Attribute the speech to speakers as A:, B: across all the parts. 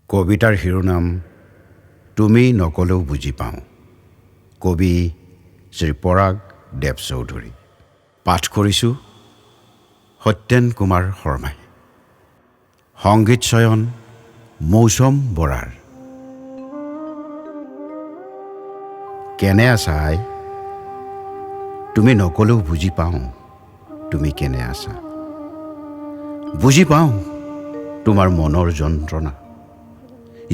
A: কবিতাৰ শিৰোনাম তুমি নকলেও বুজি পাওঁ। কবি শ্ৰী পৰাগ দেৱ চৌধুৰী। পাঠ কৰিছোঁ সত্যেন কুমাৰ শৰ্মাই। সংগীত চয়ন মৌচম বৰাৰ। কেনে আছা আই? তুমি নকলেও বুজি পাওঁ তুমি কেনে আছা। বুজি পাওঁ তোমাৰ মনৰ যন্ত্ৰণা,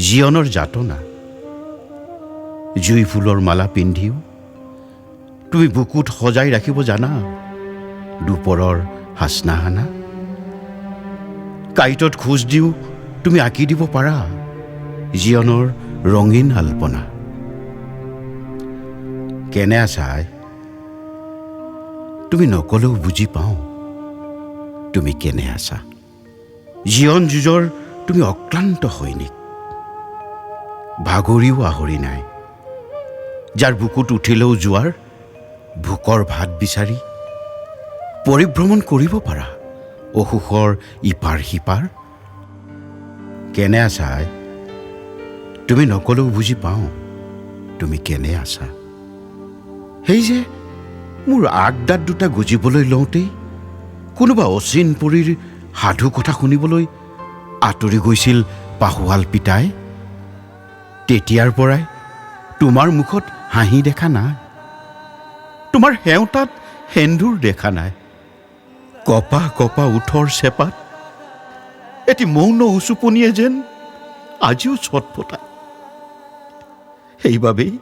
A: জীৱনৰ যাতনা। জুই ফুলৰ মালা পিন্ধিও তুমি বুকুত সজাই ৰাখিব জানা দুপৰৰ হাচনাহানা। কাঁইটত খোজ দিও তুমি আঁকি দিব পাৰা জীৱনৰ ৰঙীন আলপনা। কেনে আছা আই? তুমি নকলেও বুজি পাওঁ তুমি কেনে আছা। জীৱন যুঁজৰ তুমি অক্লান্ত সৈনিক, ভাগৰিও আহৰি নাই। যাৰ বুকুত উঠিলেও যোৱাৰ ভোকৰ ভাত বিচাৰি পৰিভ্ৰমণ কৰিব পাৰা অসুখৰ ইপাৰ সিপাৰ। কেনে আছা আই? তুমি নকলেও বুজি পাওঁ তুমি কেনে আছা। সেই যে মোৰ আগদাঁত দুটা গজিবলৈ লওঁতেই কোনোবা অচিন পৰীৰ সাধু কথা শুনিবলৈ আঁতৰি গৈছিল পাহোৱাল পিতাই। তেতিয়াৰ পৰাই তোমাৰ মুখত হাঁহি দেখা নাই, তোমাৰ সেওঁতাত সেন্দুৰ দেখা নাই। কপা কপা ওঠৰ চেপাত এটি মৌন উচুপনিয়ে যেন আজিও ছটফটায়। সেইবাবেই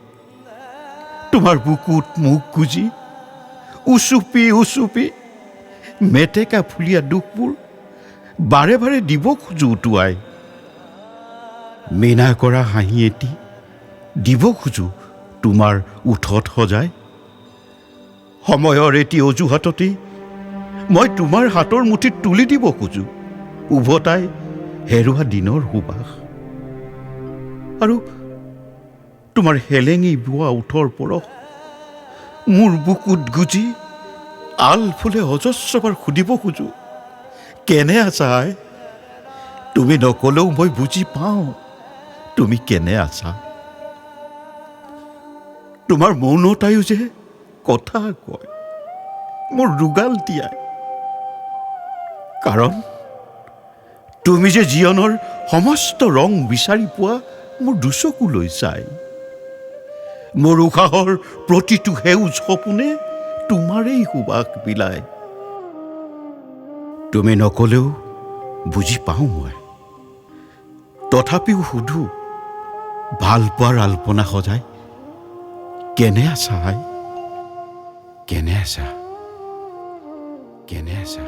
A: তোমাৰ বুকুত মুখ গুজি উচুপি উচুপি মেটেকা ফুলীয়া দুখবোৰ বাৰে বাৰে দিব খোজো উটুৱাই। মীনা কৰা হাঁহি এটি দিব খোজো তোমাৰ ওঠত সজাই। সময়ৰ এটি অজুহাততেই মই তোমাৰ হাতৰ মুঠিত তুলি দিব খোজো উভতাই হেৰুৱা দিনৰ সুবাস। আৰু তোমাৰ হেলেঙি বোৱা ওঠৰ পৰশ মোৰ বুকুত গুজি আলফুলে অজস্ৰবাৰ সুধিব খোজো কেনে আছা আই? তুমি নকলেও মই বুজি পাওঁ তুমি কেনে আছা। তোমাৰ মৌনতায়ো যে কথা কয় মোৰ ৰুগাল তিয়াই। কাৰণ তুমি যে জীৱনৰ সমস্ত ৰং বিচাৰি পোৱা মোৰ দুচকুলৈ চাই। মোৰ উশাহৰ প্ৰতিটো সেউজ সপোনে তোমাৰেই সুবাস বিলায়। তুমি নকলেও বুজি পাওঁ মই, তথাপিও সুধো ভাল পোৱাৰ আলপনা সজাই কেনে আছা আই? কেনে আছা? কেনে আছা?